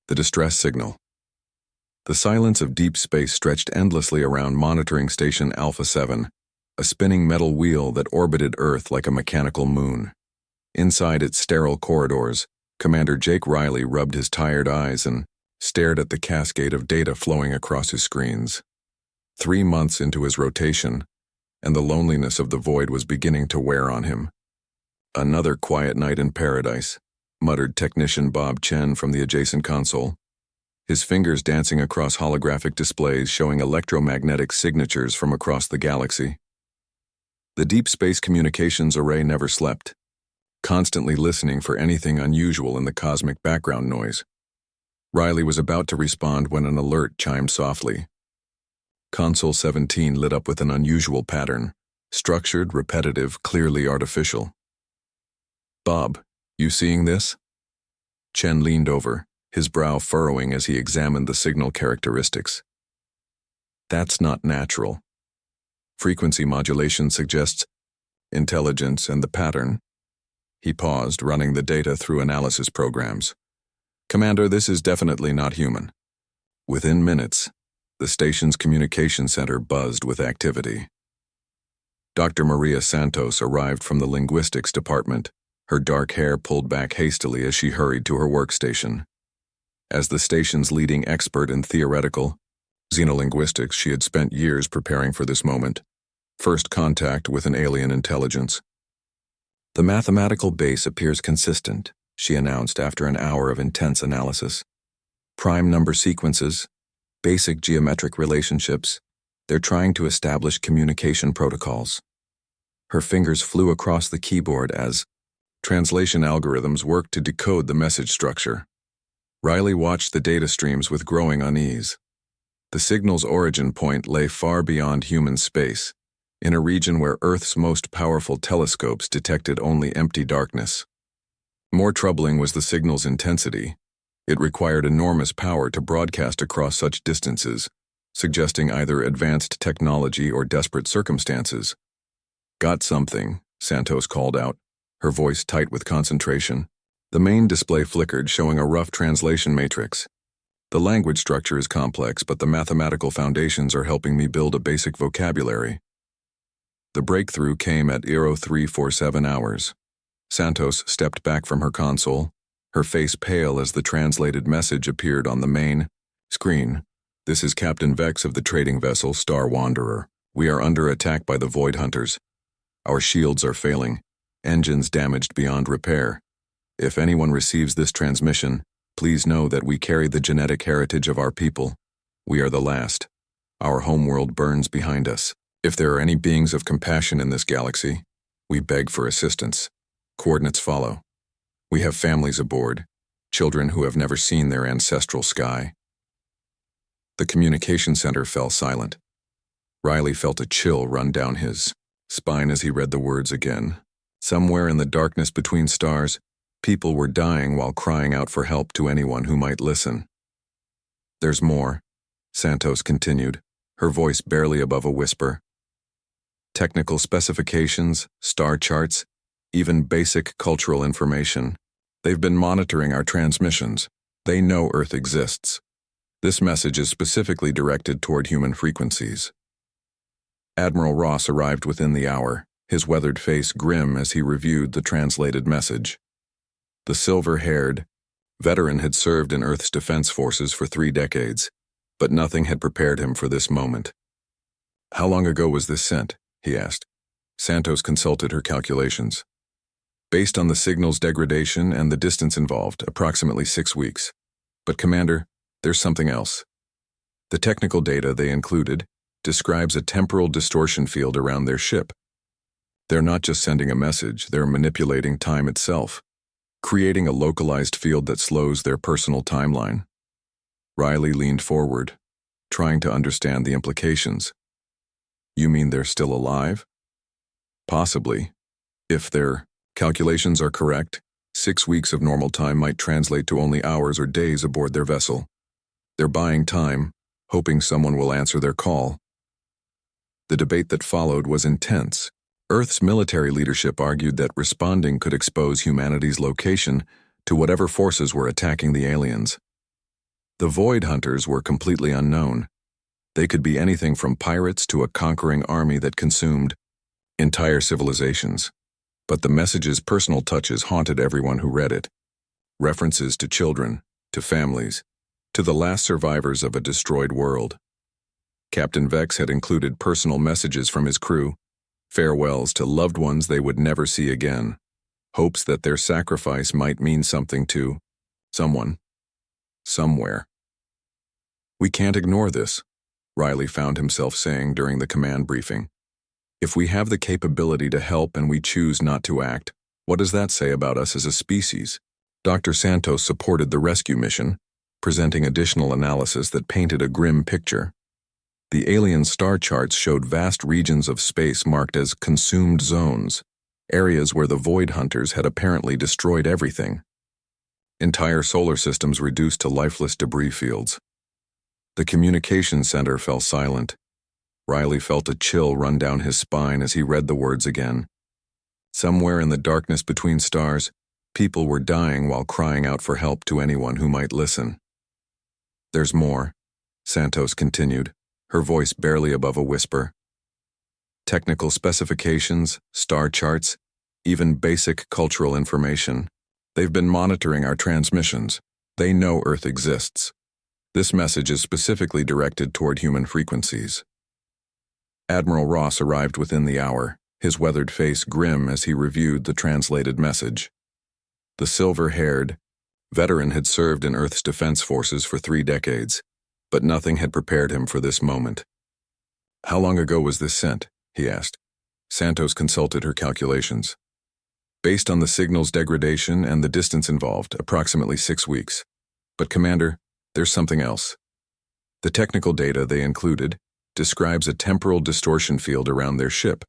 The distress signal. The silence of deep space stretched endlessly around monitoring station Alpha 7, a spinning metal wheel that orbited Earth like a mechanical moon. Inside its sterile corridors, Commander Jake Riley rubbed his tired eyes and stared at the cascade of data flowing across his screens. 3 months into his rotation, and the loneliness of the void was beginning to wear on him. "Another quiet night in paradise," muttered technician Bob Chen from the adjacent console, his fingers dancing across holographic displays showing electromagnetic signatures from across the galaxy. The deep space communications array never slept, constantly listening for anything unusual in the cosmic background noise. Riley was about to respond when an alert chimed softly. Console 17 lit up with an unusual pattern, structured, repetitive, clearly artificial. "Bob, you seeing this?" Chen leaned over, his brow furrowing as he examined the signal characteristics. "That's not natural. Frequency modulation suggests intelligence, and the pattern." He paused, running the data through analysis programs. "Commander, this is definitely not human." Within minutes, the station's communication center buzzed with activity. Dr. Maria Santos arrived from the linguistics department, her dark hair pulled back hastily as she hurried to her workstation. As the station's leading expert in theoretical xenolinguistics, she had spent years preparing for this moment. First contact with an alien intelligence. "The mathematical base appears consistent," she announced after an hour of intense analysis. "Prime number sequences, basic geometric relationships. They're trying to establish communication protocols." Her fingers flew across the keyboard as translation algorithms worked to decode the message structure. Riley watched the data streams with growing unease. The signal's origin point lay far beyond human space, in a region where Earth's most powerful telescopes detected only empty darkness. More troubling was the signal's intensity. It required enormous power to broadcast across such distances, suggesting either advanced technology or desperate circumstances. "Got something," Santos called out, her voice tight with concentration. The main display flickered, showing a rough translation matrix. "The language structure is complex, but the mathematical foundations are helping me build a basic vocabulary." The breakthrough came at 0347 hours. Santos stepped back from her console, her face pale as the translated message appeared on the main screen. "This is Captain Vex of the trading vessel Star Wanderer. We are under attack by the Void Hunters. Our shields are failing, engines damaged beyond repair. If anyone receives this transmission, please know that we carry the genetic heritage of our people. We are the last. Our homeworld burns behind us. If there are any beings of compassion in this galaxy, we beg for assistance. Coordinates follow. We have families aboard, children who have never seen their ancestral sky." The communication center fell silent. Riley felt a chill run down his spine as he read the words again. Somewhere in the darkness between stars, people were dying while crying out for help to anyone who might listen. "There's more," Santos continued, her voice barely above a whisper. "Technical specifications, star charts, even basic cultural information. They've been monitoring our transmissions. They know Earth exists. This message is specifically directed toward human frequencies." Admiral Ross arrived within the hour, his weathered face grim as he reviewed the translated message. The silver-haired veteran had served in Earth's defense forces for 3 decades, but nothing had prepared him for this moment. "How long ago was this sent?" he asked. Santos consulted her calculations. "Based on the signal's degradation and the distance involved, approximately 6 weeks. But Commander, there's something else. The technical data they included describes a temporal distortion field around their ship. They're not just sending a message, they're manipulating time itself, creating a localized field that slows their personal timeline." Riley leaned forward, trying to understand the implications. "You mean they're still alive?" "Possibly. If their calculations are correct, 6 weeks of normal time might translate to only hours or days aboard their vessel. They're buying time, hoping someone will answer their call." The debate that followed was intense. Earth's military leadership argued that responding could expose humanity's location to whatever forces were attacking the aliens. The Void Hunters were completely unknown. They could be anything from pirates to a conquering army that consumed entire civilizations. But the message's personal touches haunted everyone who read it. References to children, to families, to the last survivors of a destroyed world. Captain Vex had included personal messages from his crew, farewells to loved ones they would never see again, hopes that their sacrifice might mean something to someone, somewhere. "We can't ignore this," Riley found himself saying during the command briefing. "If we have the capability to help and we choose not to act, what does that say about us as a species?" Dr. Santos supported the rescue mission, presenting additional analysis that painted a grim picture. The alien star charts showed vast regions of space marked as consumed zones, areas where the Void Hunters had apparently destroyed everything. Entire solar systems reduced to lifeless debris fields. The communication center fell silent. Riley felt a chill run down his spine as he read the words again. Somewhere in the darkness between stars, people were dying while crying out for help to anyone who might listen. "There's more," Santos continued, her voice barely above a whisper. "Technical specifications, star charts, even basic cultural information. They've been monitoring our transmissions. They know Earth exists. This message is specifically directed toward human frequencies." Admiral Ross arrived within the hour, his weathered face grim as he reviewed the translated message. The silver-haired veteran had served in Earth's defense forces for 3 decades, but nothing had prepared him for this moment. "How long ago was this sent?" he asked. Santos consulted her calculations. "Based on the signal's degradation and the distance involved, approximately 6 weeks. But Commander, there's something else. The technical data they included describes a temporal distortion field around their ship.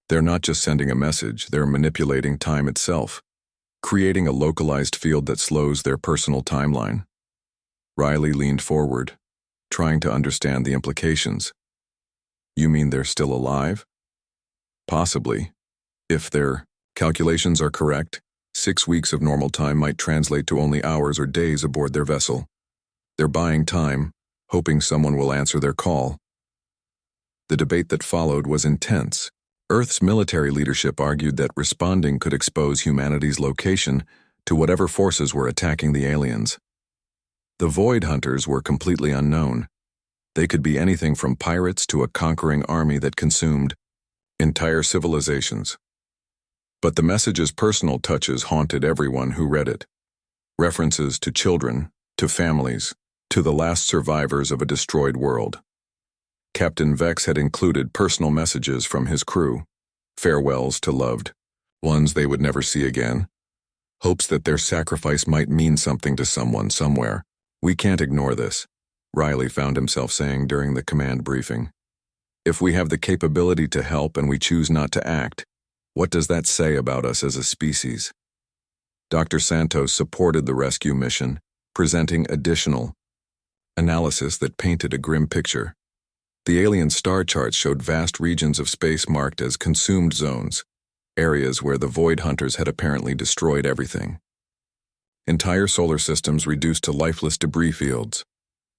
They're not just sending a message, they're manipulating time itself, creating a localized field that slows their personal timeline." Riley leaned forward, trying to understand the implications. "You mean they're still alive?" "Possibly. If their calculations are correct, 6 weeks of normal time might translate to only hours or days aboard their vessel. They're buying time, hoping someone will answer their call." The debate that followed was intense. Earth's military leadership argued that responding could expose humanity's location to whatever forces were attacking the aliens. The Void Hunters were completely unknown. They could be anything from pirates to a conquering army that consumed entire civilizations. But the message's personal touches haunted everyone who read it. References to children, to families, to the last survivors of a destroyed world. Captain Vex had included personal messages from his crew, farewells to loved ones they would never see again, hopes that their sacrifice might mean something to someone somewhere. "We can't ignore this," Riley found himself saying during the command briefing. "If we have the capability to help and we choose not to act, what does that say about us as a species?" Dr. Santos supported the rescue mission, presenting additional analysis that painted a grim picture. The alien star charts showed vast regions of space marked as consumed zones, areas where the Void Hunters had apparently destroyed everything. Entire solar systems reduced to lifeless debris fields.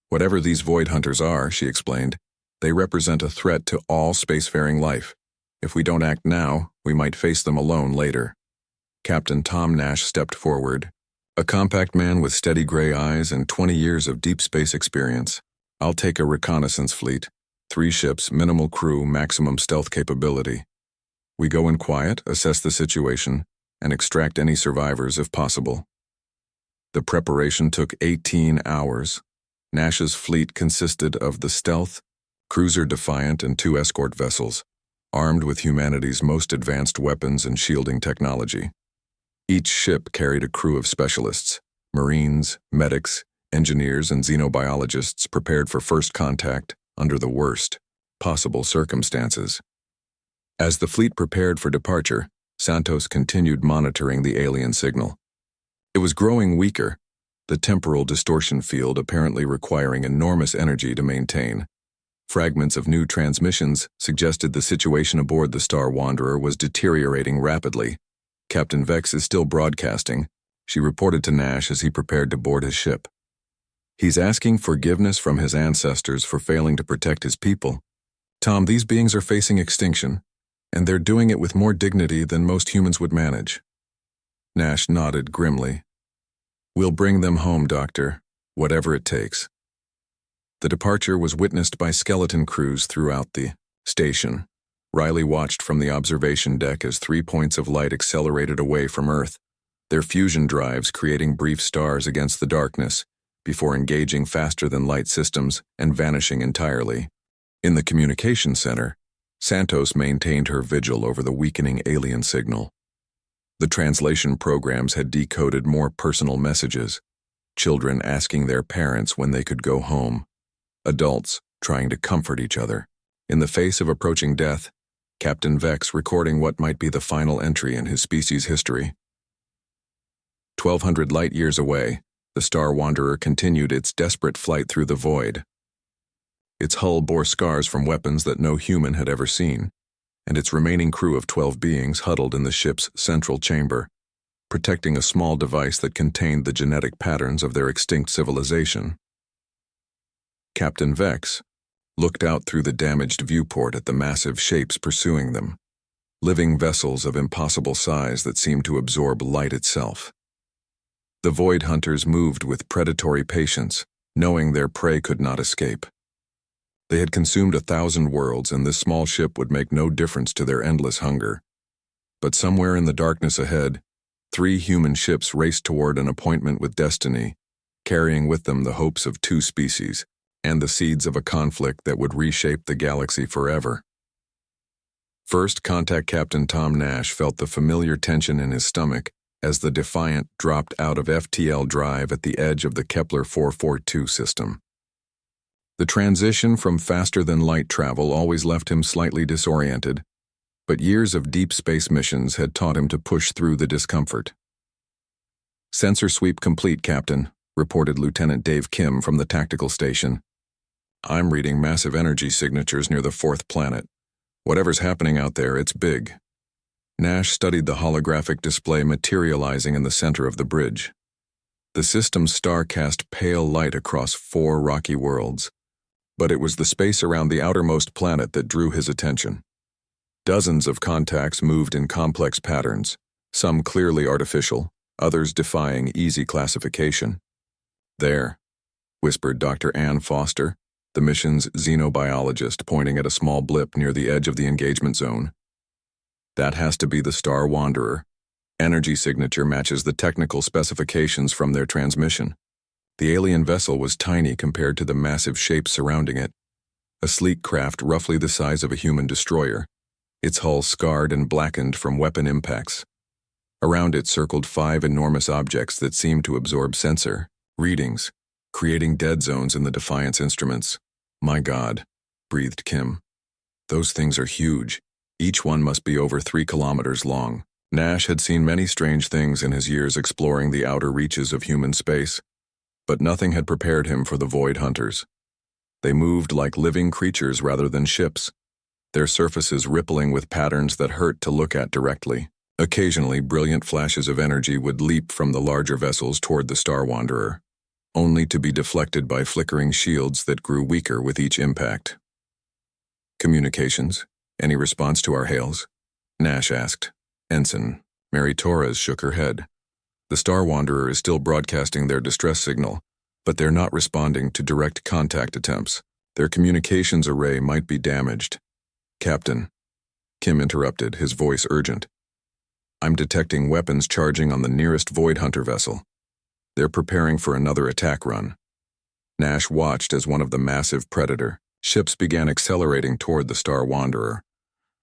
"Whatever these Void Hunters are," she explained, "they represent a threat to all spacefaring life. If we don't act now, we might face them alone later." Captain Tom Nash stepped forward, a compact man with steady gray eyes and 20 years of deep space experience. "I'll take a reconnaissance fleet. 3 ships, minimal crew, maximum stealth capability. We go in quiet, assess the situation, and extract any survivors if possible." The preparation took 18 hours. Nash's fleet consisted of the Stealth, cruiser Defiant, and 2 escort vessels, armed with humanity's most advanced weapons and shielding technology. Each ship carried a crew of specialists, Marines, medics, engineers, and xenobiologists prepared for first contact under the worst possible circumstances. As the fleet prepared for departure, Santos continued monitoring the alien signal. It was growing weaker, the temporal distortion field apparently requiring enormous energy to maintain. Fragments of new transmissions suggested the situation aboard the Star Wanderer was deteriorating rapidly. "Captain Vex is still broadcasting," she reported to Nash as he prepared to board his ship. He's asking forgiveness from his ancestors for failing to protect his people. Tom, these beings are facing extinction, and they're doing it with more dignity than most humans would manage. Nash nodded grimly. We'll bring them home, Doctor, whatever it takes. The departure was witnessed by skeleton crews throughout the station. Riley watched from the observation deck as 3 points of light accelerated away from Earth, their fusion drives creating brief stars against the darkness, before engaging faster-than-light systems and vanishing entirely. In the communication center, Santos maintained her vigil over the weakening alien signal. The translation programs had decoded more personal messages, children asking their parents when they could go home, adults trying to comfort each other. In the face of approaching death, Captain Vex recording what might be the final entry in his species' history. 1,200 light-years away, the Star Wanderer continued its desperate flight through the void. Its hull bore scars from weapons that no human had ever seen, and its remaining crew of 12 beings huddled in the ship's central chamber, protecting a small device that contained the genetic patterns of their extinct civilization. Captain Vex looked out through the damaged viewport at the massive shapes pursuing them, living vessels of impossible size that seemed to absorb light itself. The Void Hunters moved with predatory patience, knowing their prey could not escape. They had consumed 1,000 worlds, and this small ship would make no difference to their endless hunger. But somewhere in the darkness ahead, 3 human ships raced toward an appointment with destiny, carrying with them the hopes of 2 species and the seeds of a conflict that would reshape the galaxy forever. First Contact Captain Tom Nash felt the familiar tension in his stomach as the Defiant dropped out of FTL drive at the edge of the Kepler 442 system. The transition from faster-than-light travel always left him slightly disoriented, but years of deep space missions had taught him to push through the discomfort. "Sensor sweep complete, Captain," reported Lieutenant Dave Kim from the tactical station. "I'm reading massive energy signatures near the 4th planet. Whatever's happening out there, it's big." Nash studied the holographic display materializing in the center of the bridge. The system's star cast pale light across 4 rocky worlds, but it was the space around the outermost planet that drew his attention. Dozens of contacts moved in complex patterns, some clearly artificial, others defying easy classification. "There," whispered Dr. Ann Foster, the mission's xenobiologist, pointing at a small blip near the edge of the engagement zone. "That has to be the Star Wanderer. Energy signature matches the technical specifications from their transmission." The alien vessel was tiny compared to the massive shape surrounding it, a sleek craft roughly the size of a human destroyer, its hull scarred and blackened from weapon impacts. Around it circled 5 enormous objects that seemed to absorb sensor readings, creating dead zones in the Defiance instruments. "My God," breathed Kim. "Those things are huge. Each one must be over 3 kilometers long." Nash had seen many strange things in his years exploring the outer reaches of human space, but nothing had prepared him for the Void Hunters. They moved like living creatures rather than ships, their surfaces rippling with patterns that hurt to look at directly. Occasionally, brilliant flashes of energy would leap from the larger vessels toward the Star Wanderer, only to be deflected by flickering shields that grew weaker with each impact. "Communications? Any response to our hails?" Nash asked. Ensign Mary Torres shook her head. "The Star Wanderer is still broadcasting their distress signal, but they're not responding to direct contact attempts. Their communications array might be damaged." "Captain," Kim interrupted, his voice urgent. "I'm detecting weapons charging on the nearest Void Hunter vessel. They're preparing for another attack run." Nash watched as one of the massive Predator ships began accelerating toward the Star Wanderer.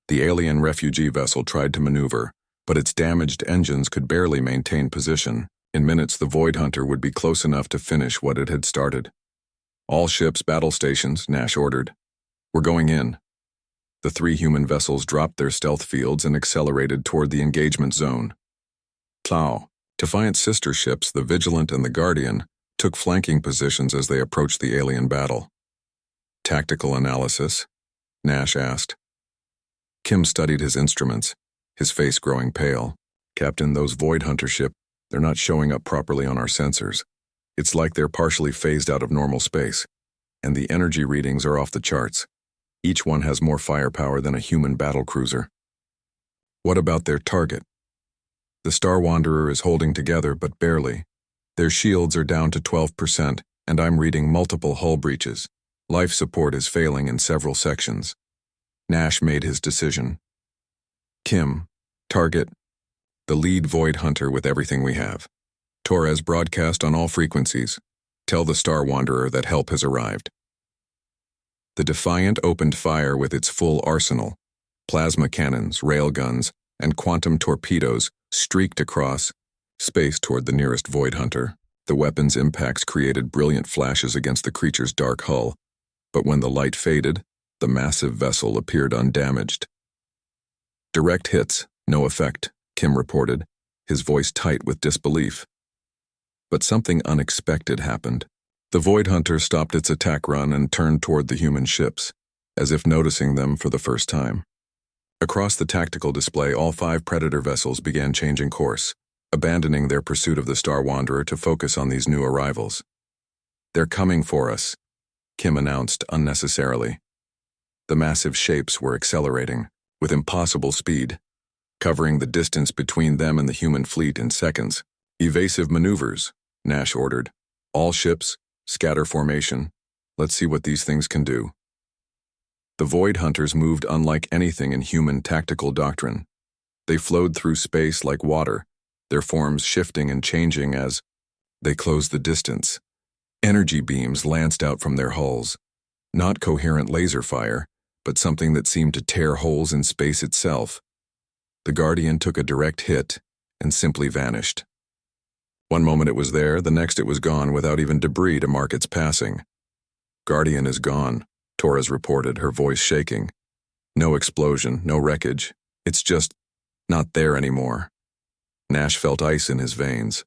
The alien refugee vessel tried to maneuver, but its damaged engines could barely maintain position. In minutes, the Void Hunter would be close enough to finish what it had started. "All ships, battle stations," Nash ordered. "We're going in." The 3 human vessels dropped their stealth fields and accelerated toward the engagement zone. Plow. Defiant's sister ships, the Vigilant and the Guardian, took flanking positions as they approached the alien battle. "Tactical analysis?" Nash asked. Kim studied his instruments, his face growing pale. "Captain, those Void Hunter ship, they're not showing up properly on our sensors. It's like they're partially phased out of normal space, and the energy readings are off the charts. Each one has more firepower than a human battlecruiser. What about their target? The Star Wanderer is holding together, but barely. Their shields are down to 12%, and I'm reading multiple hull breaches. Life support is failing in several sections. Nash made his decision. Kim, target, the lead Void Hunter with everything we have. Torres, broadcast on all frequencies. Tell the Star Wanderer that help has arrived. The Defiant opened fire with its full arsenal. Plasma cannons, railguns, and quantum torpedoes streaked across space toward the nearest Void Hunter. The weapon's impacts created brilliant flashes against the creature's dark hull, but when the light faded, the massive vessel appeared undamaged. Direct hits, no effect, Kim reported, his voice tight with disbelief. But something unexpected happened. The Void Hunter stopped its attack run and turned toward the human ships, as if noticing them for the first time. Across the tactical display, all 5 Predator vessels began changing course, abandoning their pursuit of the Star Wanderer to focus on these new arrivals. They're coming for us, Kim announced unnecessarily. The massive shapes were accelerating, with impossible speed, covering the distance between them and the human fleet in seconds. Evasive maneuvers, Nash ordered. All ships, scatter formation. Let's see what these things can do. The Void Hunters moved unlike anything in human tactical doctrine. They flowed through space like water, their forms shifting and changing as they closed the distance. Energy beams lanced out from their hulls. Not coherent laser fire, but something that seemed to tear holes in space itself. The Guardian took a direct hit and simply vanished. One moment it was there, the next it was gone without even debris to mark its passing. Guardian is gone, Torres reported, her voice shaking. No explosion, no wreckage. It's just not there anymore. Nash felt ice in his veins.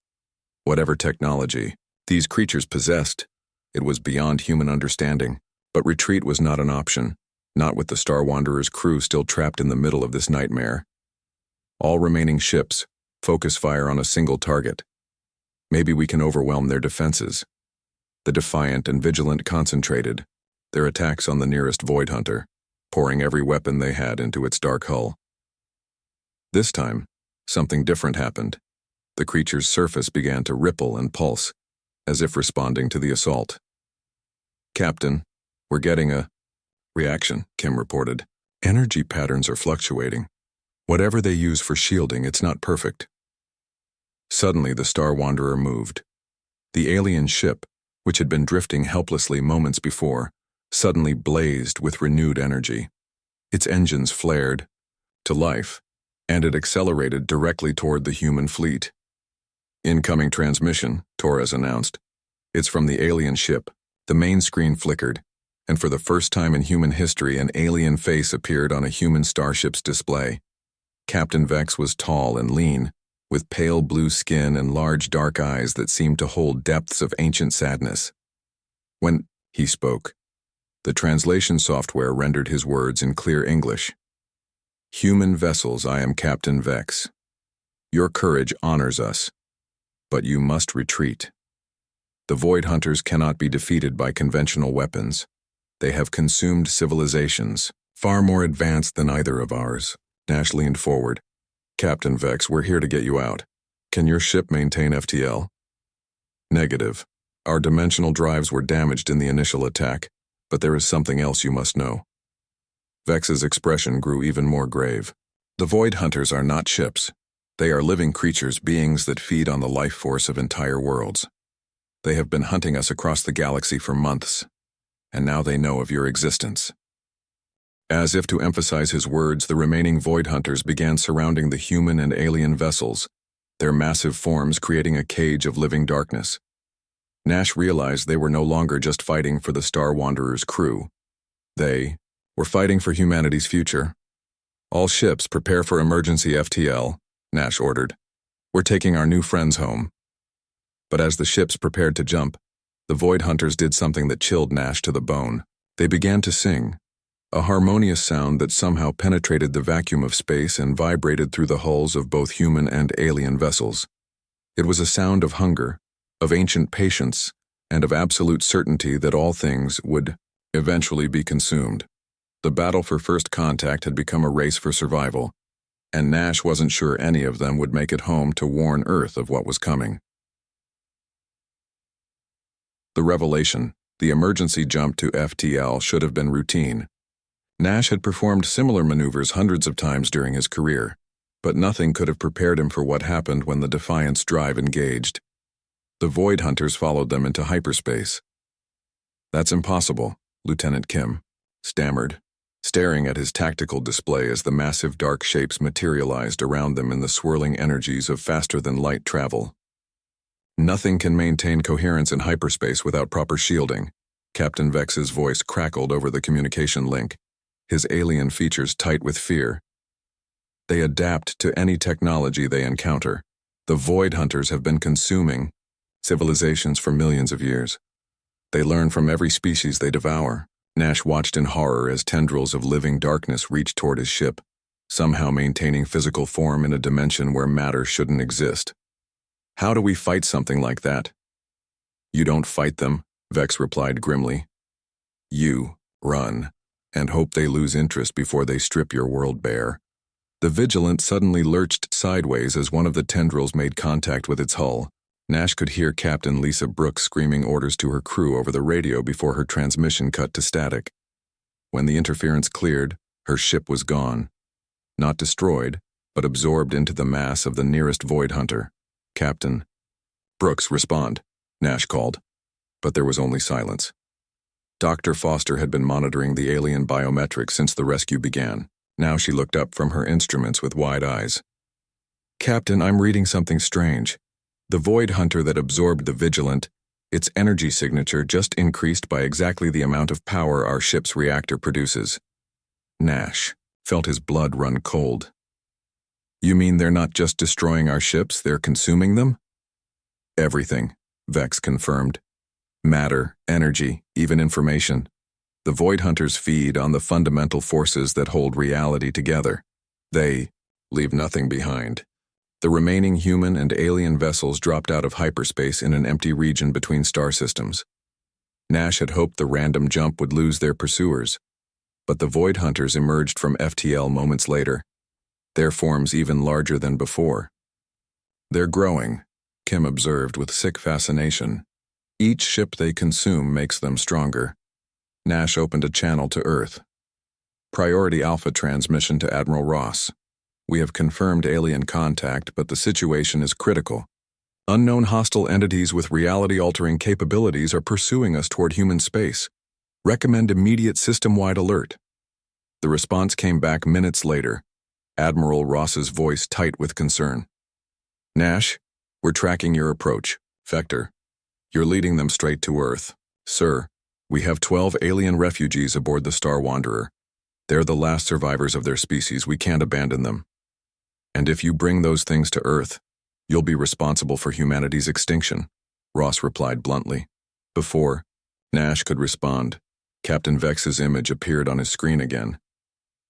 Whatever technology these creatures possessed, it was beyond human understanding. But retreat was not an option, not with the Star Wanderer's crew still trapped in the middle of this nightmare. All remaining ships, focus fire on a single target. Maybe we can overwhelm their defenses. The Defiant and Vigilant concentrated, their attacks on the nearest Void Hunter, pouring every weapon they had into its dark hull. This time, something different happened. The creature's surface began to ripple and pulse, as if responding to the assault. Captain, we're getting a reaction, Kim reported. Energy patterns are fluctuating. Whatever they use for shielding, it's not perfect. Suddenly, the Star Wanderer moved. The alien ship, which had been drifting helplessly moments before, suddenly blazed with renewed energy. Its engines flared to life, and it accelerated directly toward the human fleet. Incoming transmission, Torres announced. It's from the alien ship. The main screen flickered, and for the first time in human history, an alien face appeared on a human starship's display. Captain Vex was tall and lean, with pale blue skin and large dark eyes that seemed to hold depths of ancient sadness. When he spoke, the translation software rendered his words in clear English. Human vessels, I am Captain Vex. Your courage honors us, but you must retreat. The Void Hunters cannot be defeated by conventional weapons. They have consumed civilizations, far more advanced than either of ours. Nash leaned forward. Captain Vex, we're here to get you out. Can your ship maintain FTL? Negative. Our dimensional drives were damaged in the initial attack, but there is something else you must know. Vex's expression grew even more grave. The Void Hunters are not ships. They are living creatures, beings that feed on the life force of entire worlds. They have been hunting us across the galaxy for months, and now they know of your existence. As if to emphasize his words, the remaining Void Hunters began surrounding the human and alien vessels, their massive forms creating a cage of living darkness. Nash realized they were no longer just fighting for the Star Wanderer's crew. They were fighting for humanity's future. All ships prepare for emergency FTL, Nash ordered. We're taking our new friends home. But as the ships prepared to jump, the Void Hunters did something that chilled Nash to the bone. They began to sing. A harmonious sound that somehow penetrated the vacuum of space and vibrated through the hulls of both human and alien vessels. It was a sound of hunger, of ancient patience, and of absolute certainty that all things would eventually be consumed. The battle for first contact had become a race for survival, and Nash wasn't sure any of them would make it home to warn Earth of what was coming. The revelation, the emergency jump to FTL, should have been routine. Nash had performed similar maneuvers hundreds of times during his career, but nothing could have prepared him for what happened when the Defiant's drive engaged. The Void Hunters followed them into hyperspace. "That's impossible," Lieutenant Kim stammered, staring at his tactical display as the massive dark shapes materialized around them in the swirling energies of faster-than-light travel. "Nothing can maintain coherence in hyperspace without proper shielding." Captain Vex's voice crackled over the communication link, his alien features tight with fear. "They adapt to any technology they encounter. The Void Hunters have been consuming civilizations for millions of years. They learn from every species they devour." Nash watched in horror as tendrils of living darkness reached toward his ship, somehow maintaining physical form in a dimension where matter shouldn't exist. "How do we fight something like that?" "You don't fight them," Vex replied grimly. "You run, and hope they lose interest before they strip your world bare." The Vigilant suddenly lurched sideways as one of the tendrils made contact with its hull. Nash could hear Captain Lisa Brooks screaming orders to her crew over the radio before her transmission cut to static. When the interference cleared, her ship was gone. Not destroyed, but absorbed into the mass of the nearest Void Hunter. "Captain Brooks, respond," Nash called. But there was only silence. Dr. Foster had been monitoring the alien biometrics since the rescue began. Now she looked up from her instruments with wide eyes. "Captain, I'm reading something strange. The Void Hunter that absorbed the Vigilant, its energy signature just increased by exactly the amount of power our ship's reactor produces." Nash felt his blood run cold. "You mean they're not just destroying our ships, they're consuming them?" "Everything," Vex confirmed. "Matter, energy, even information. The Void Hunters feed on the fundamental forces that hold reality together. They leave nothing behind." The remaining human and alien vessels dropped out of hyperspace in an empty region between star systems. Nash had hoped the random jump would lose their pursuers, but the Void Hunters emerged from FTL moments later, their forms even larger than before. "They're growing," Kim observed with sick fascination. "Each ship they consume makes them stronger." Nash opened a channel to Earth. "Priority Alpha transmission to Admiral Ross. We have confirmed alien contact, but the situation is critical. Unknown hostile entities with reality-altering capabilities are pursuing us toward human space. Recommend immediate system-wide alert." The response came back minutes later, Admiral Ross's voice tight with concern. "Nash, we're tracking your approach. Vector, you're leading them straight to Earth. Sir, we have 12 alien refugees aboard the Star Wanderer. They're the last survivors of their species. We can't abandon them. And if you bring those things to Earth, you'll be responsible for humanity's extinction," Ross replied bluntly. Before Nash could respond, Captain Vex's image appeared on his screen again.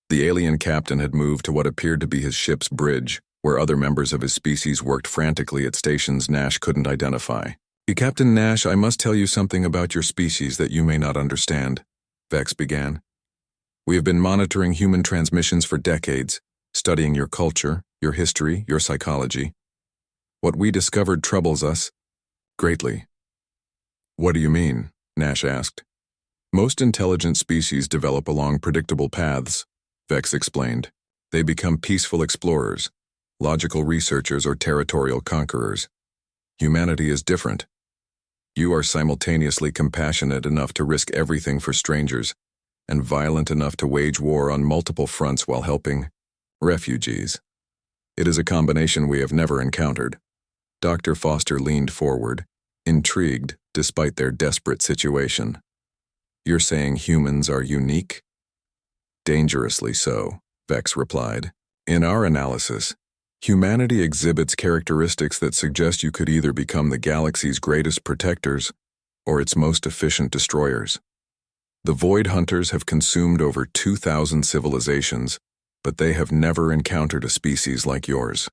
The alien captain had moved to what appeared to be his ship's bridge, where other members of his species worked frantically at stations Nash couldn't identify. "Captain Nash, I must tell you something about your species that you may not understand," Vex began. "We have been monitoring human transmissions for decades, studying your culture, your history, your psychology. What we discovered troubles us greatly." "What do you mean?" Nash asked. "Most intelligent species develop along predictable paths," Vex explained. "They become peaceful explorers, logical researchers, or territorial conquerors. Humanity is different. You are simultaneously compassionate enough to risk everything for strangers, and violent enough to wage war on multiple fronts while helping refugees. It is a combination we have never encountered." Dr. Foster leaned forward, intrigued despite their desperate situation. "You're saying humans are unique?" "Dangerously so," Vex replied. "In our analysis, humanity exhibits characteristics that suggest you could either become the galaxy's greatest protectors or its most efficient destroyers. The Void Hunters have consumed over 2,000 civilizations, but they have never encountered a species like yours.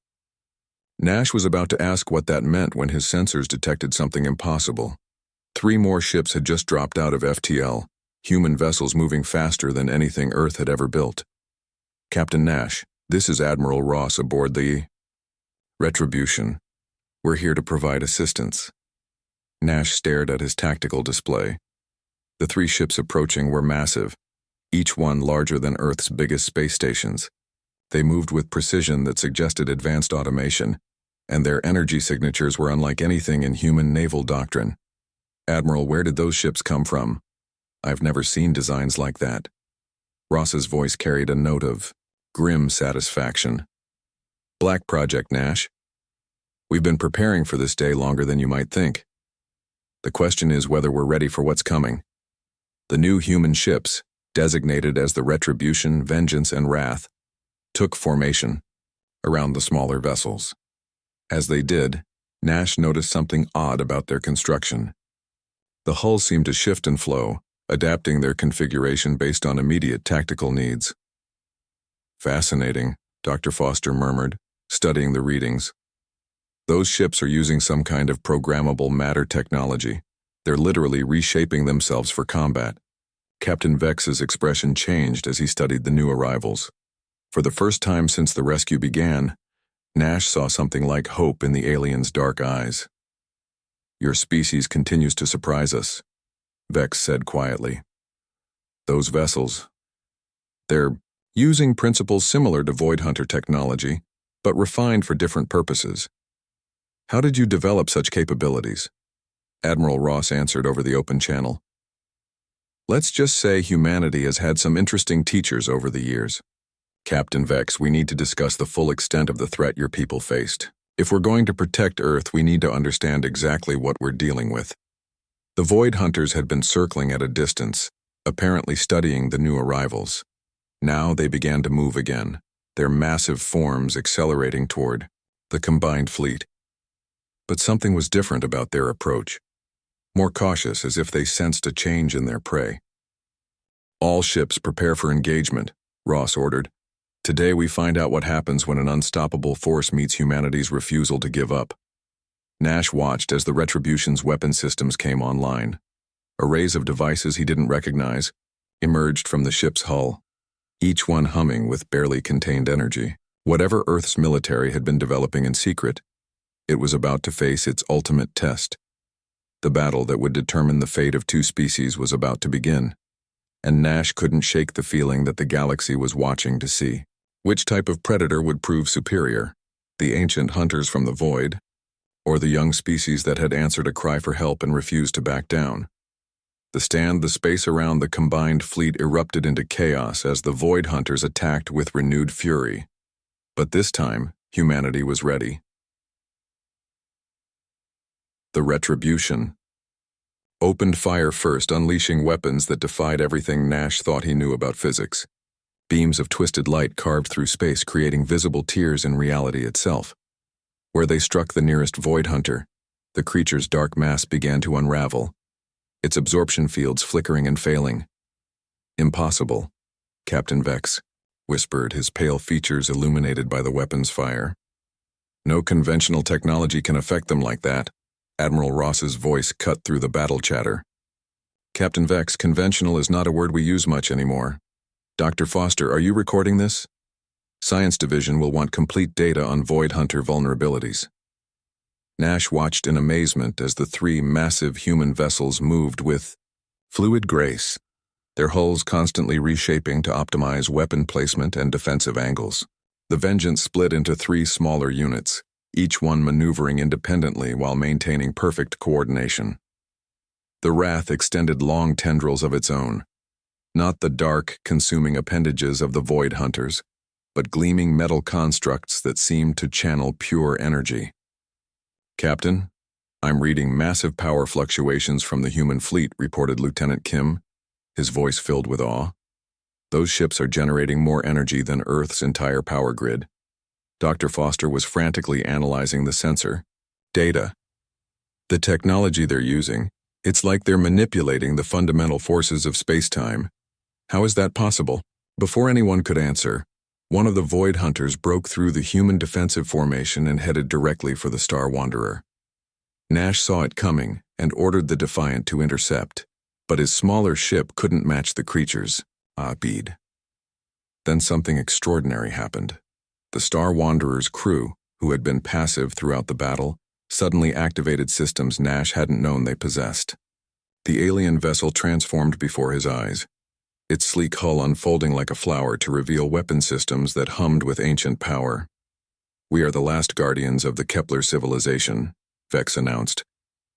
Nash was about to ask what that meant when his sensors detected something impossible. 3 more ships had just dropped out of FTL, human vessels moving faster than anything Earth had ever built. "Captain Nash, this is Admiral Ross aboard the Retribution. We're here to provide assistance." Nash stared at his tactical display. The 3 ships approaching were massive, each one larger than Earth's biggest space stations. They moved with precision that suggested advanced automation, and their energy signatures were unlike anything in human naval doctrine. "Admiral, where did those ships come from? I've never seen designs like that." Ross's voice carried a note of grim satisfaction. "Black Project, Nash. We've been preparing for this day longer than you might think. The question is whether we're ready for what's coming." The new human ships, designated as the Retribution, Vengeance, and Wrath, took formation around the smaller vessels. As they did, Nash noticed something odd about their construction. The hull seemed to shift and flow, adapting their configuration based on immediate tactical needs. "Fascinating," Dr. Foster murmured, studying the readings. "Those ships are using some kind of programmable matter technology. They're literally reshaping themselves for combat." Captain Vex's expression changed as he studied the new arrivals. For the first time since the rescue began, Nash saw something like hope in the aliens' dark eyes. "Your species continues to surprise us," Vex said quietly. "Those vessels, they're using principles similar to Void Hunter technology, but refined for different purposes. How did you develop such capabilities?" Admiral Ross answered over the open channel. "Let's just say humanity has had some interesting teachers over the years. Captain Vex, we need to discuss the full extent of the threat your people faced. If we're going to protect Earth, we need to understand exactly what we're dealing with." The Void Hunters had been circling at a distance, apparently studying the new arrivals. Now they began to move again, their massive forms accelerating toward the combined fleet. But something was different about their approach, more cautious, as if they sensed a change in their prey. "All ships prepare for engagement," Ross ordered. "Today we find out what happens when an unstoppable force meets humanity's refusal to give up." Nash watched as the Retribution's weapon systems came online. Arrays of devices he didn't recognize emerged from the ship's hull, each one humming with barely contained energy. Whatever Earth's military had been developing in secret, it was about to face its ultimate test. The battle that would determine the fate of 2 species was about to begin, and Nash couldn't shake the feeling that the galaxy was watching to see. Which type of predator would prove superior? The ancient hunters from the void, or the young species that had answered a cry for help and refused to back down? The space around the combined fleet erupted into chaos as the void hunters attacked with renewed fury. But this time, humanity was ready. The Retribution opened fire first, unleashing weapons that defied everything Nash thought he knew about physics. Beams of twisted light carved through space, creating visible tears in reality itself. Where they struck the nearest Void Hunter, the creature's dark mass began to unravel, its absorption fields flickering and failing. "Impossible," Captain Vex whispered, his pale features illuminated by the weapon's fire. "No conventional technology can affect them like that." Admiral Ross's voice cut through the battle chatter. "Captain Vex, conventional is not a word we use much anymore. Dr. Foster, are you recording this? Science Division will want complete data on Void Hunter vulnerabilities." Nash watched in amazement as the 3 massive human vessels moved with fluid grace, their hulls constantly reshaping to optimize weapon placement and defensive angles. The Vengeance split into 3 smaller units, each one maneuvering independently while maintaining perfect coordination. The Wrath extended long tendrils of its own, not the dark, consuming appendages of the Void Hunters, but gleaming metal constructs that seemed to channel pure energy. "Captain, I'm reading massive power fluctuations from the human fleet," reported Lieutenant Kim, his voice filled with awe. "Those ships are generating more energy than Earth's entire power grid." Dr. Foster was frantically analyzing the sensor data. "The technology they're using, it's like they're manipulating the fundamental forces of space-time. How is that possible?" Before anyone could answer, One of the Void Hunters broke through the human defensive formation and headed directly for the Star Wanderer. Nash saw it coming and ordered the Defiant to intercept, but his smaller ship couldn't match the creature's speed. Then something extraordinary happened. The Star Wanderer's crew, who had been passive throughout the battle, suddenly activated systems Nash hadn't known they possessed. The alien vessel transformed before his eyes, its sleek hull unfolding like a flower to reveal weapon systems that hummed with ancient power. "We are the last guardians of the Kepler civilization," Vex announced,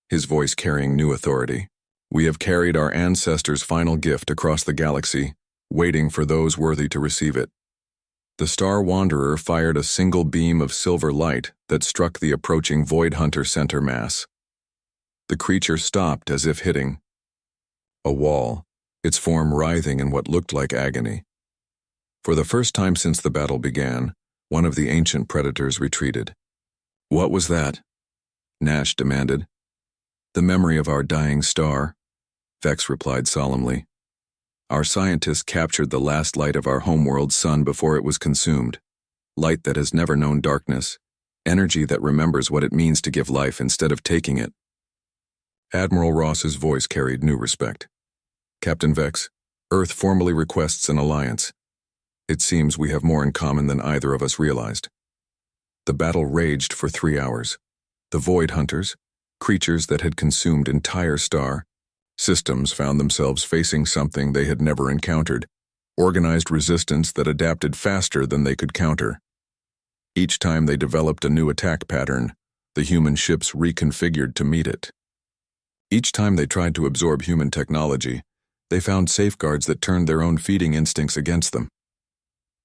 his voice carrying new authority. "We have carried our ancestors' final gift across the galaxy, waiting for those worthy to receive it." The Star Wanderer fired a single beam of silver light that struck the approaching Void Hunter center mass. The creature stopped as if hitting a wall, its form writhing in what looked like agony. For the first time since the battle began, one of the ancient predators retreated. "What was that?" Nash demanded. "The memory of our dying star," Vex replied solemnly. "Our scientists captured the last light of our homeworld's sun before it was consumed. Light that has never known darkness. Energy that remembers what it means to give life instead of taking it." Admiral Ross's voice carried new respect. "Captain Vex, Earth formally requests an alliance. It seems we have more in common than either of us realized." The battle raged for 3 hours. The Void Hunters, creatures that had consumed entire star systems, found themselves facing something they had never encountered: organized resistance that adapted faster than they could counter. Each time they developed a new attack pattern, the human ships reconfigured to meet it. Each time they tried to absorb human technology, they found safeguards that turned their own feeding instincts against them.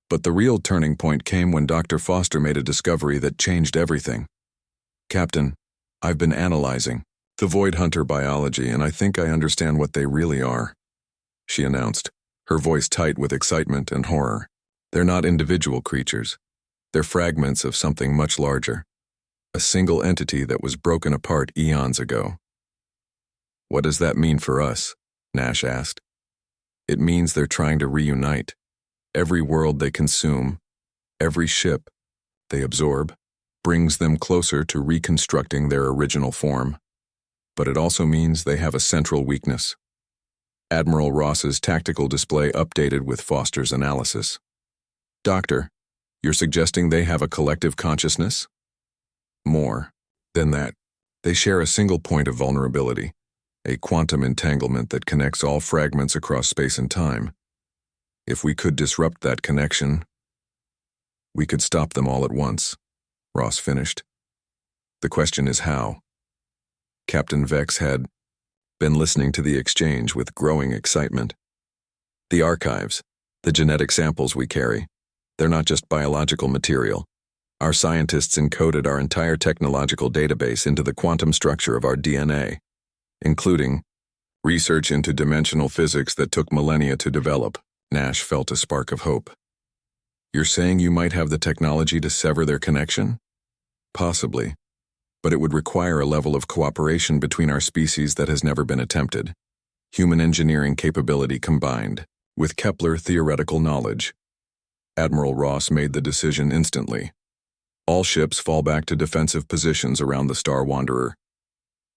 But the real turning point came when Dr. Foster made a discovery that changed everything. "Captain, I've been analyzing the Void Hunter biology, and I think I understand what they really are," she announced, her voice tight with excitement and horror. "They're not individual creatures. They're fragments of something much larger. A single entity that was broken apart eons ago." "What does that mean for us?" Nash asked. "It means they're trying to reunite. Every world they consume, every ship they absorb, brings them closer to reconstructing their original form. But it also means they have a central weakness." Admiral Ross's tactical display updated with Foster's analysis. "Doctor, you're suggesting they have a collective consciousness?" "More than that. They share a single point of vulnerability, a quantum entanglement that connects all fragments across space and time. If we could disrupt that connection, we could stop them all at once," Ross finished. "The question is how." Captain Vex had been listening to the exchange with growing excitement. "The archives, the genetic samples we carry, they're not just biological material. Our scientists encoded our entire technological database into the quantum structure of our DNA, including research into dimensional physics that took millennia to develop." Nash felt a spark of hope. "You're saying you might have the technology to sever their connection?" "Possibly, but it would require a level of cooperation between our species that has never been attempted. Human engineering capability combined with Kepler theoretical knowledge." Admiral Ross made the decision instantly. "All ships fall back to defensive positions around the Star Wanderer.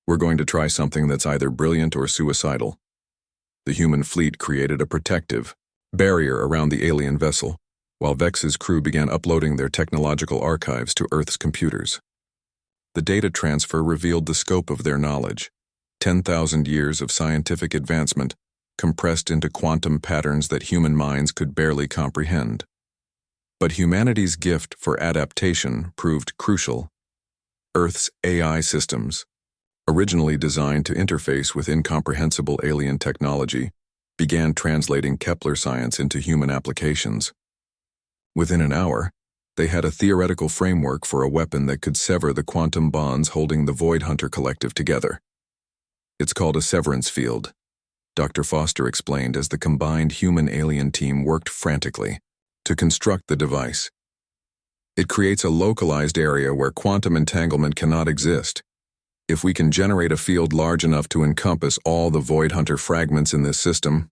We're going to try something that's either brilliant or suicidal." The human fleet created a protective barrier around the alien vessel, while Vex's crew began uploading their technological archives to Earth's computers. The data transfer revealed the scope of their knowledge: 10,000 years of scientific advancement compressed into quantum patterns that human minds could barely comprehend. But humanity's gift for adaptation proved crucial. Earth's AI systems, originally designed to interface with incomprehensible alien technology, began translating Kepler science into human applications. Within an hour, they had a theoretical framework for a weapon that could sever the quantum bonds holding the Void Hunter collective together. "It's called a severance field," Dr. Foster explained as the combined human-alien team worked frantically to construct the device. "It creates a localized area where quantum entanglement cannot exist. If we can generate a field large enough to encompass all the Void Hunter fragments in this system,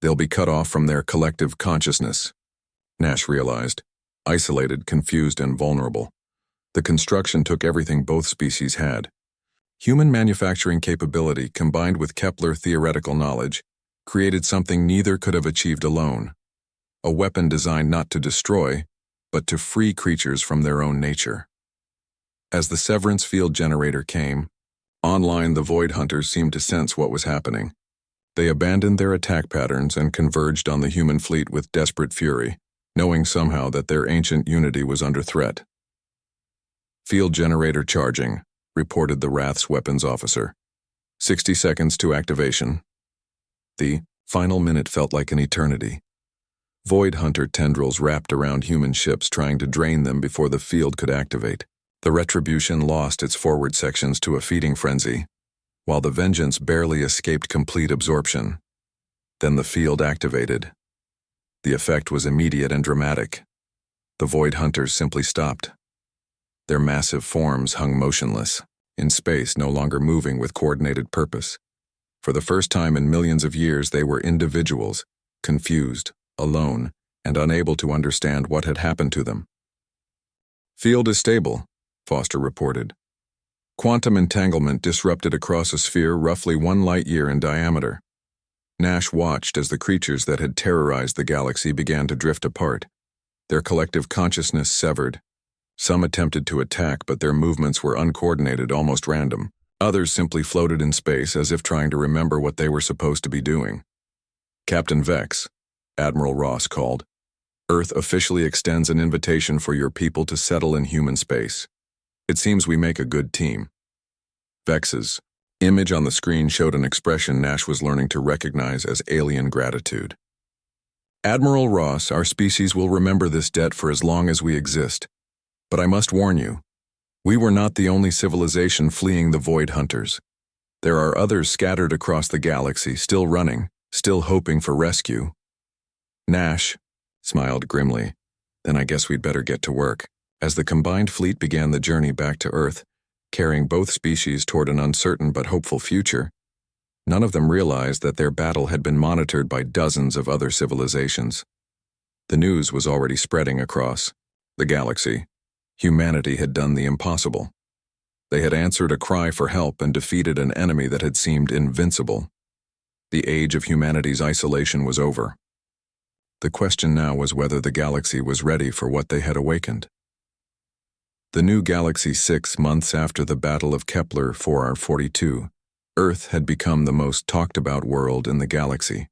they'll be cut off from their collective consciousness." Nash realized. Isolated, confused, and vulnerable. The construction took everything both species had. Human manufacturing capability combined with Kepler theoretical knowledge created something neither could have achieved alone. A weapon designed not to destroy, but to free creatures from their own nature. As the severance field generator came, online the Void Hunters seemed to sense what was happening. They abandoned their attack patterns and converged on the human fleet with desperate fury, knowing somehow that their ancient unity was under threat. "Field generator charging," reported the Wrath's weapons officer. 60 seconds to activation. The final minute felt like an eternity. Void Hunter tendrils wrapped around human ships trying to drain them before the field could activate. The Retribution lost its forward sections to a feeding frenzy, while the Vengeance barely escaped complete absorption. Then the field activated. The effect was immediate and dramatic. The Void Hunters simply stopped. Their massive forms hung motionless, in space no longer moving with coordinated purpose. For the first time in millions of years they were individuals, confused, alone, and unable to understand what had happened to them. "Field is stable," Foster reported. Quantum entanglement disrupted across a sphere roughly 1 light-year in diameter. Nash watched as the creatures that had terrorized the galaxy began to drift apart. Their collective consciousness severed. Some attempted to attack, but their movements were uncoordinated, almost random. Others simply floated in space as if trying to remember what they were supposed to be doing. "Captain Vex," Admiral Ross called, "Earth officially extends an invitation for your people to settle in human space. It seems we make a good team." Vex's image on the screen showed an expression Nash was learning to recognize as alien gratitude. "Admiral Ross, our species will remember this debt for as long as we exist. But I must warn you, we were not the only civilization fleeing the Void Hunters. There are others scattered across the galaxy, still running, still hoping for rescue." Nash smiled grimly. "Then I guess we'd better get to work." As the combined fleet began the journey back to Earth, carrying both species toward an uncertain but hopeful future, none of them realized that their battle had been monitored by dozens of other civilizations. The news was already spreading across the galaxy. Humanity had done the impossible. They had answered a cry for help and defeated an enemy that had seemed invincible. The age of humanity's isolation was over. The question now was whether the galaxy was ready for what they had awakened. The new galaxy 6 months after the Battle of Kepler 4R42, Earth had become the most talked-about world in the galaxy.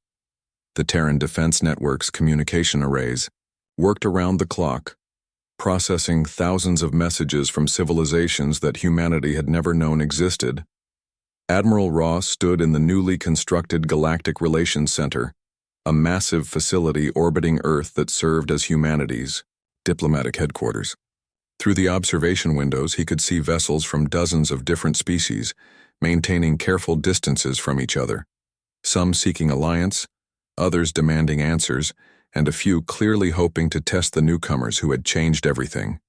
The Terran Defense Network's communication arrays worked around the clock, processing thousands of messages from civilizations that humanity had never known existed. Admiral Ross stood in the newly constructed Galactic Relations Center, a massive facility orbiting Earth that served as humanity's diplomatic headquarters. Through the observation windows, he could see vessels from dozens of different species, maintaining careful distances from each other, some seeking alliance, others demanding answers, and a few clearly hoping to test the newcomers who had changed everything.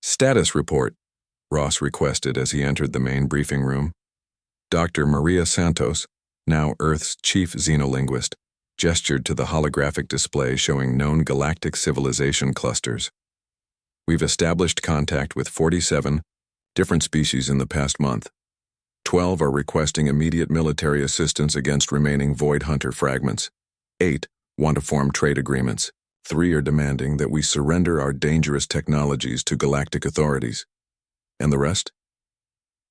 "Status report," Ross requested as he entered the main briefing room. Dr. Maria Santos, now Earth's chief xenolinguist, gestured to the holographic display showing known galactic civilization clusters. "We've established contact with 47 different species in the past month. 12 are requesting immediate military assistance against remaining Void Hunter fragments. 8 want to form trade agreements. 3 are demanding that we surrender our dangerous technologies to galactic authorities. And the rest?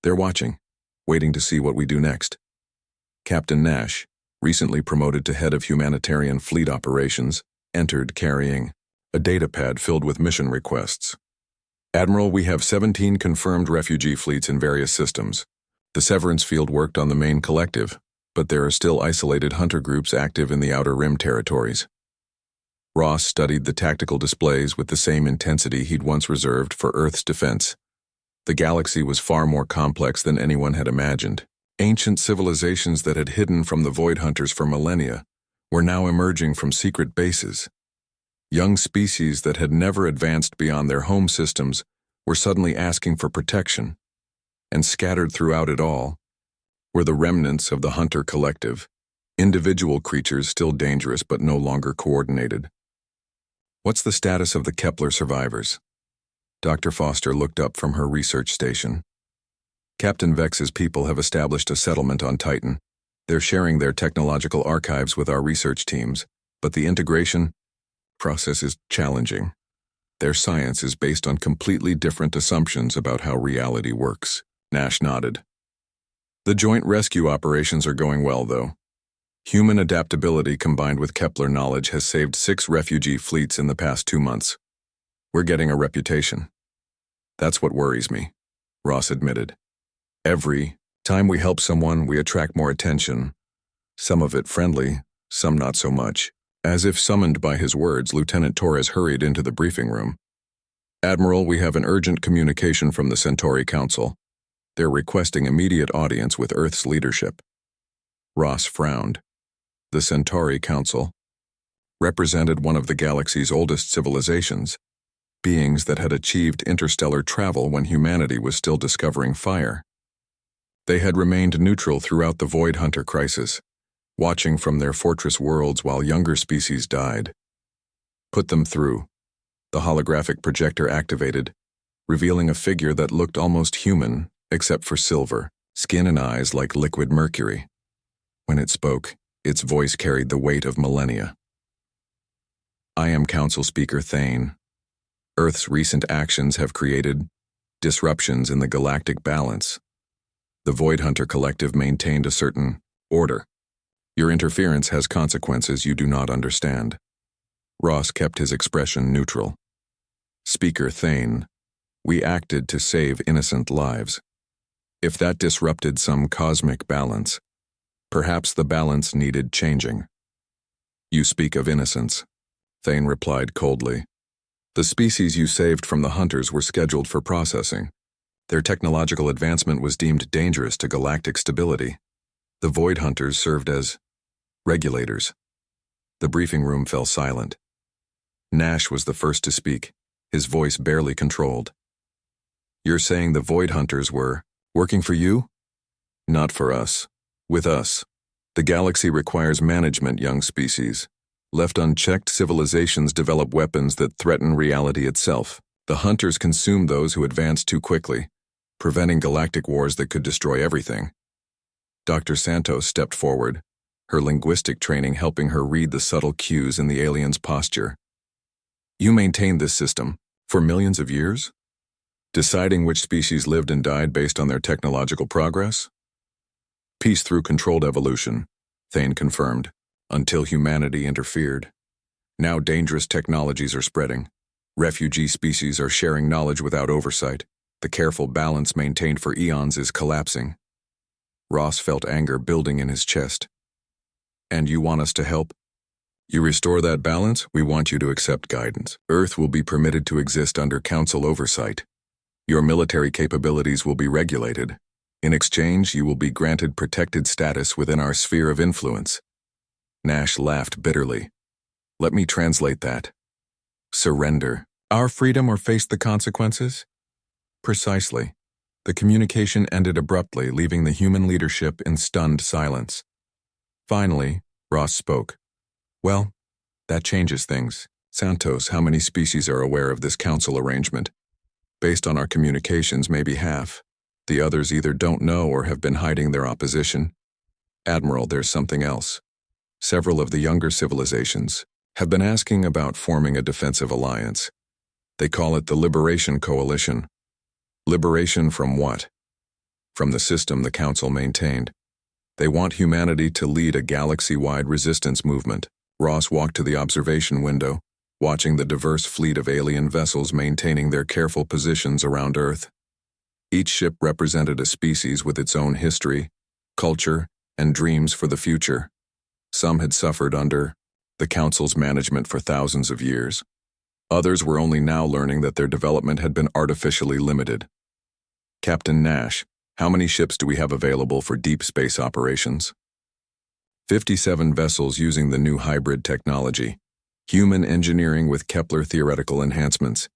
They're watching, waiting to see what we do next." Captain Nash, recently promoted to head of humanitarian fleet operations, entered carrying a datapad filled with mission requests. "Admiral, we have 17 confirmed refugee fleets in various systems. The severance field worked on the main collective, but there are still isolated hunter groups active in the Outer Rim territories." Ross studied the tactical displays with the same intensity he'd once reserved for Earth's defense. The galaxy was far more complex than anyone had imagined. Ancient civilizations that had hidden from the Void Hunters for millennia were now emerging from secret bases. Young species that had never advanced beyond their home systems were suddenly asking for protection. And scattered throughout it all were the remnants of the hunter collective, individual creatures still dangerous but no longer coordinated. What's the status of the Kepler survivors? Dr. Foster looked up from her research station. Captain Vex's people have established a settlement on Titan. They're sharing their technological archives with our research teams, but the integration process is challenging. Their science is based on completely different assumptions about how reality works. Nash nodded. The joint rescue operations are going well, though. Human adaptability combined with Kepler knowledge has saved 6 refugee fleets in the past 2 months. We're getting a reputation. That's what worries me, Ross admitted. Every time we help someone, we attract more attention. Some of it friendly, some not so much. As if summoned by his words, Lieutenant Torres hurried into the briefing room. Admiral, we have an urgent communication from the Centauri Council. They're requesting immediate audience with Earth's leadership. Ross frowned. The Centauri Council represented one of the galaxy's oldest civilizations, beings that had achieved interstellar travel when humanity was still discovering fire. They had remained neutral throughout the Void Hunter crisis, watching from their fortress worlds while younger species died. Put them through. The holographic projector activated, revealing a figure that looked almost human, except for silver, skin and eyes like liquid mercury. When it spoke, its voice carried the weight of millennia. I am Council Speaker Thane. Earth's recent actions have created disruptions in the galactic balance. The Void Hunter Collective maintained a certain order. Your interference has consequences you do not understand. Ross kept his expression neutral. Speaker Thane, we acted to save innocent lives. If that disrupted some cosmic balance, perhaps the balance needed changing. You speak of innocence, Thane replied coldly. The species you saved from the hunters were scheduled for processing. Their technological advancement was deemed dangerous to galactic stability. The Void Hunters served as regulators. The briefing room fell silent. Nash was the first to speak, his voice barely controlled. You're saying the Void Hunters were working for you? Not for us. With us. The galaxy requires management, young species. Left unchecked, civilizations develop weapons that threaten reality itself. The Hunters consume those who advance too quickly, preventing galactic wars that could destroy everything. Dr. Santos stepped forward, her linguistic training helping her read the subtle cues in the alien's posture. You maintained this system for millions of years? Deciding which species lived and died based on their technological progress? Peace through controlled evolution, Thane confirmed, until humanity interfered. Now dangerous technologies are spreading. Refugee species are sharing knowledge without oversight. The careful balance maintained for eons is collapsing. Ross felt anger building in his chest. And you want us to help? You restore that balance, we want you to accept guidance. Earth will be permitted to exist under Council oversight. Your military capabilities will be regulated. In exchange, you will be granted protected status within our sphere of influence. Nash laughed bitterly. Let me translate that. Surrender. Our freedom or face the consequences? Precisely. The communication ended abruptly, leaving the human leadership in stunned silence. Finally, Ross spoke. Well, that changes things. Santos, how many species are aware of this council arrangement? Based on our communications, maybe half. The others either don't know or have been hiding their opposition. Admiral, there's something else. Several of the younger civilizations have been asking about forming a defensive alliance. They call it the Liberation Coalition. Liberation from what? From the system the Council maintained. They want humanity to lead a galaxy-wide resistance movement. Ross walked to the observation window, watching the diverse fleet of alien vessels maintaining their careful positions around Earth. Each ship represented a species with its own history, culture, and dreams for the future. Some had suffered under the Council's management for thousands of years. Others were only now learning that their development had been artificially limited. Captain Nash, how many ships do we have available for deep space operations? 57 vessels using the new hybrid technology, human engineering with Kepler theoretical enhancements,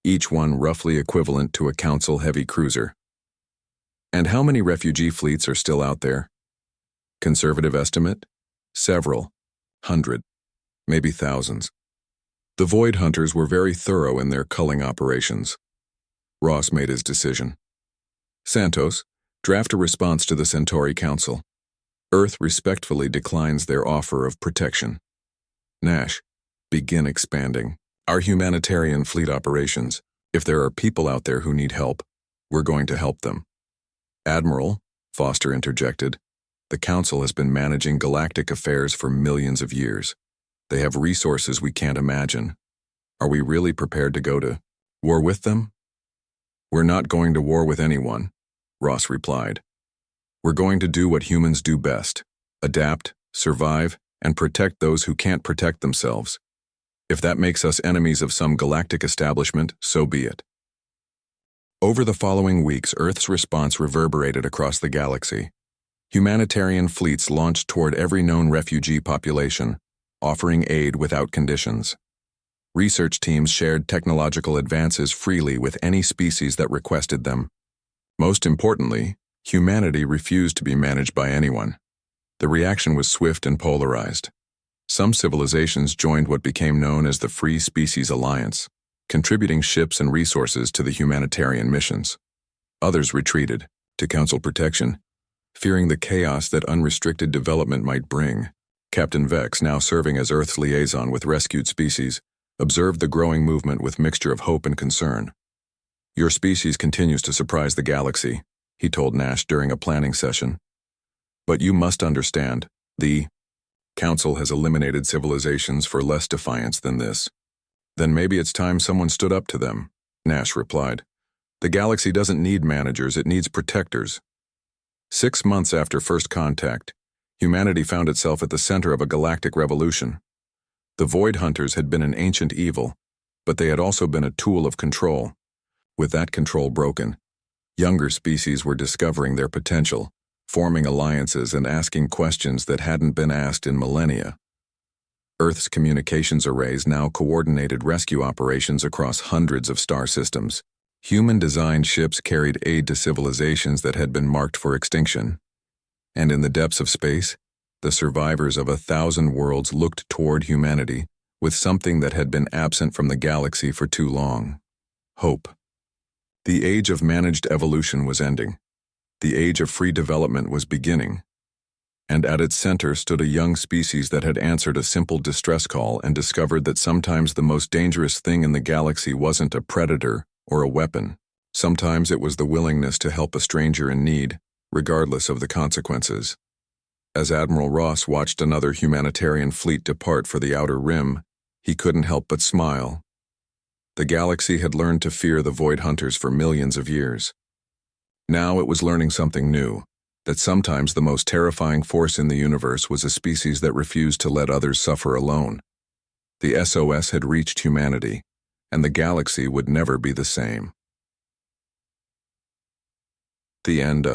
each one roughly equivalent to a Council heavy cruiser. And how many refugee fleets are still out there? Conservative estimate? Several. 100. Maybe thousands. The Void Hunters were very thorough in their culling operations. Ross made his decision. Santos, draft a response to the Centauri Council. Earth respectfully declines their offer of protection. Nash, begin expanding our humanitarian fleet operations. If there are people out there who need help, we're going to help them. Admiral, Foster interjected, the Council has been managing galactic affairs for millions of years. They have resources we can't imagine. Are we really prepared to go to war with them? We're not going to war with anyone, Ross replied. We're going to do what humans do best: adapt, survive, and protect those who can't protect themselves. If that makes us enemies of some galactic establishment, so be it. Over the following weeks, Earth's response reverberated across the galaxy. Humanitarian fleets launched toward every known refugee population, offering aid without conditions. Research teams shared technological advances freely with any species that requested them. Most importantly, humanity refused to be managed by anyone. The reaction was swift and polarized. Some civilizations joined what became known as the Free Species Alliance, contributing ships and resources to the humanitarian missions. Others retreated, to Council protection, fearing the chaos that unrestricted development might bring. Captain Vex, now serving as Earth's liaison with rescued species, observed the growing movement with mixture of hope and concern. Your species continues to surprise the galaxy, he told Nash during a planning session. But you must understand, the Council has eliminated civilizations for less defiance than this. Then maybe it's time someone stood up to them, Nash replied. The galaxy doesn't need managers, it needs protectors. 6 months after first contact, humanity found itself at the center of a galactic revolution. The Void Hunters had been an ancient evil, but they had also been a tool of control. With that control broken, younger species were discovering their potential, forming alliances and asking questions that hadn't been asked in millennia. Earth's communications arrays now coordinated rescue operations across hundreds of star systems. Human-designed ships carried aid to civilizations that had been marked for extinction. And in the depths of space, the survivors of 1,000 worlds looked toward humanity with something that had been absent from the galaxy for too long: hope. The age of managed evolution was ending. The age of free development was beginning. And at its center stood a young species that had answered a simple distress call and discovered that sometimes the most dangerous thing in the galaxy wasn't a predator or a weapon. Sometimes it was the willingness to help a stranger in need, regardless of the consequences. As Admiral Ross watched another humanitarian fleet depart for the Outer Rim, he couldn't help but smile. The galaxy had learned to fear the Void Hunters for millions of years. Now it was learning something new, that sometimes the most terrifying force in the universe was a species that refused to let others suffer alone. The SOS had reached humanity, and the galaxy would never be the same. The end.